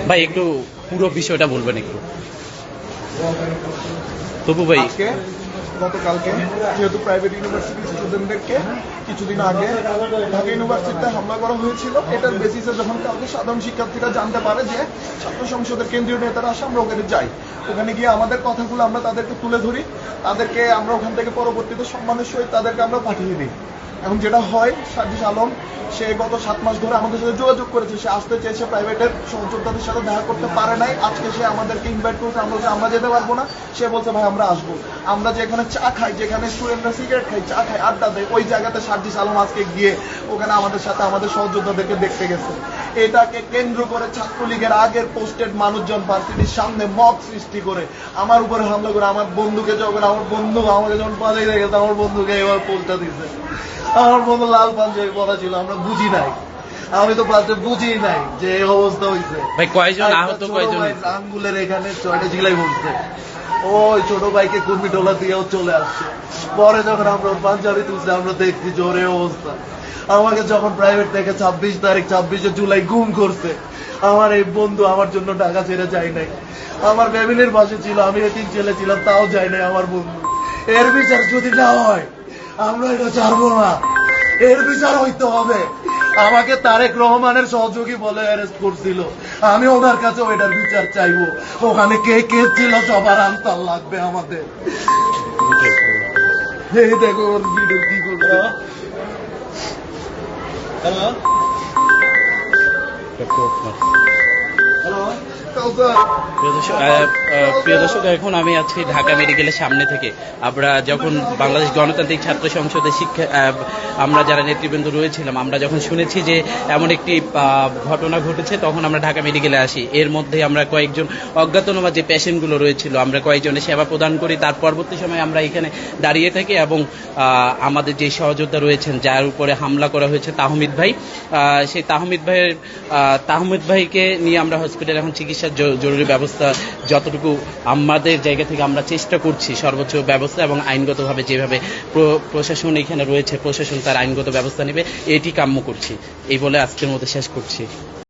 ভাই একটু পুরো বিষয়টা বলবেন একটু তবু ভাই। গতকালকে যেহেতু প্রাইভেট ইউনিভার্সিটি স্টুডেন্টদেরকে কিছুদিন আগে ঢাকা ইউনিভার্সিটিতে হামলা করা হয়েছিল, এটার বেসিসে যখন কালকে সাধারণ শিক্ষার্থীরা জানতে পারে যে ছাত্র সংসদের কেন্দ্রীয় নেতারা আসে, আমরা ওখানে যাই। ওখানে গিয়ে আমাদের কথাগুলো আমরা তাদেরকে তুলে ধরি, তাদেরকে আমরা ওখান থেকে পরবর্তীতে সম্মানের সহিত তাদেরকে আমরা পাঠিয়ে দিই। এখন যেটা হয়, সার্জিস আলম সে গত 7 মাস ধরে আমাদের সাথে যোগাযোগ করেছে, সে আসতে চেয়েছে, প্রাইভেটের সহযোদ্ধাদের সাথে দেখা করতে পারে নাই। আজকে সে আমাদেরকে ইনভাইট করেছে, আমরা বলছি আমরা যেতে পারবো না। সে বলছে ভাই আমরা আসবো। আমরা যেখানে চা খাই, যেখানে স্টুডেন্টরা সিগারেট খাই, চা খাই, আড্ডা দেয়, ওই জায়গাতে সার্জিস আলম আজকে গিয়ে ওখানে আমাদের সাথে আমাদের সহযোদ্ধাদেরকে দেখতে গেছে। এটাকে কেন্দ্র করে ছাত্রলীগের আগের পোস্টেড মানুষজন ভার্সিটির সামনে মব সৃষ্টি করে আমার উপরে হামলা করে আমার বন্ধুকে যখন আমাকে যখন পালিয়ে গেছে, আমার বন্ধুকে এবার পোলটা দিছে। আমার বন্ধু লাল পাঞ্জাবি পরা ছিল, আমরা বুঝি নাই, আমি তো পাশে বুঝি নাই যে এই অবস্থা হয়েছে। ভাই কয়জন আহত, কয়জন আঙ্গুলের এখানে 6টা জিলাই বলছে। ওই ছোট ভাইকে কুর্মি টোলা দিয়েও চলে আসছে। পরে যখন আমরা পাঞ্জাবি তুলছে, আমরা দেখছি জোরে অবস্থা। আমাকে যখন প্রাইভেট থেকে 26 জুলাই গুম করছে, আমার এই বন্ধু আমার জন্য ঢাকা ছেড়ে যায় নাই, আমার ফ্যামিলির পাশে ছিল, আমি এতিম ছেলে ছিলাম, তাও যায় নাই আমার বন্ধু। এর বিচার যদি না হয় আমরা এটা ছাড়বো না, এর বিচার হইতে হবে। আমাকে তারেক রহমানের সহযোগী বলে অ্যারেস্ট করছিল, আমি ওনার কাছে এটার বিচার চাইবো। ওখানে কে কে ছিল সবার আনতাল লাগবে আমাদের। এই দেখো ওর ভিডিও কি করলো। হ্যালো প্রিয় দর্শক, এখন আমি আছি ঢাকা মেডিকেলের সামনে থেকে। আমরা যখন বাংলাদেশ গণতান্ত্রিক ছাত্র সংসদের আমরা যারা নেতৃবৃন্দ রয়েছিলাম, আমরা যখন শুনেছি যে এমন একটি ঘটনা ঘটেছে, তখন আমরা ঢাকা মেডিকেলে আসি। এর মধ্যে আমরা কয়েকজন অজ্ঞাতনামা যে পেশেন্টগুলো রয়েছিল, আমরা কয়েকজনের সেবা প্রদান করি। তার পরবর্তী সময় আমরা এখানে দাঁড়িয়ে থাকি এবং আমাদের যে সহযোদ্ধা রয়েছেন, যার উপরে হামলা করা হয়েছে তাহমিদ ভাই, সেই তাহমিদ ভাইকে নিয়ে আমরা হসপিটালে এখন চিকিৎসার জরুরি ব্যবস্থা যতটুকু আমাদের জায়গা থেকে আমরা চেষ্টা করছি, সর্বোচ্চ ব্যবস্থা এবং আইনগতভাবে যেভাবে প্রশাসন এখানে রয়েছে, প্রশাসন তার আইনগত ব্যবস্থা নেবে, এটি কাম্য করছি। এই বলে আজকের মতো শেষ করছি।